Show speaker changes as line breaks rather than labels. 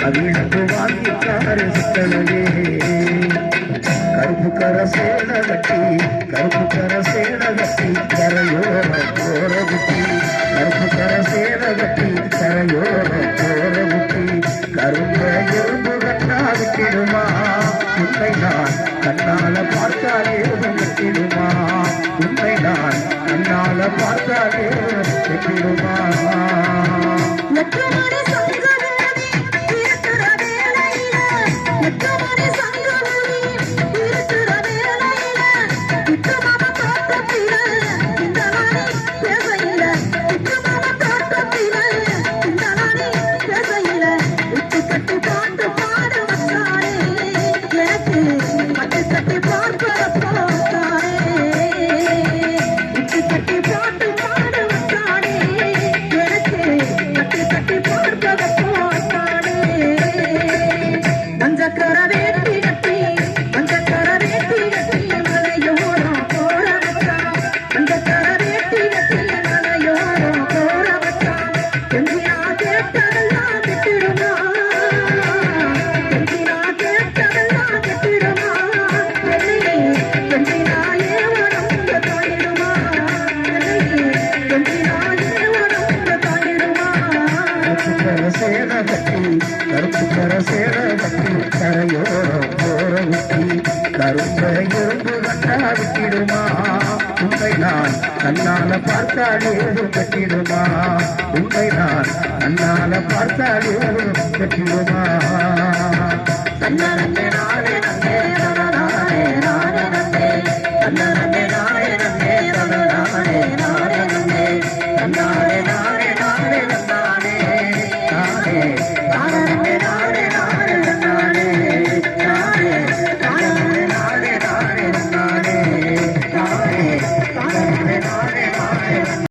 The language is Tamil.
அவிழ்ந்து வாங்கிட்டாரு சிக்கலையே கருப்பு கர சேட கட்டி கருப்பு கர சேட கட்டி கரையோர போற குட்டி கருப்பு கர சேட கட்டி கரையோர போற குட்டி கரும்ப எறும்பு கண்ணா விட்டிடுமா உன்னை நான் கண்ணால பார்த்தாலே விட்டிடுமா உன்னை நான் கண்ணால பார்த்தாலே விட்டிடுமா சேர கட்டி கருப்பு கர சேர கட்டி கரையோர போற விட்டி கரும்ப எறும்பு கட்டா விட்டிடுமா உன்னை நான் கண்ணால பார்த்தாலே கட்டிடுமா உன்னை நான் கண்ணால பார்த்தாலே கட்டிடுமா கண்ணே நானே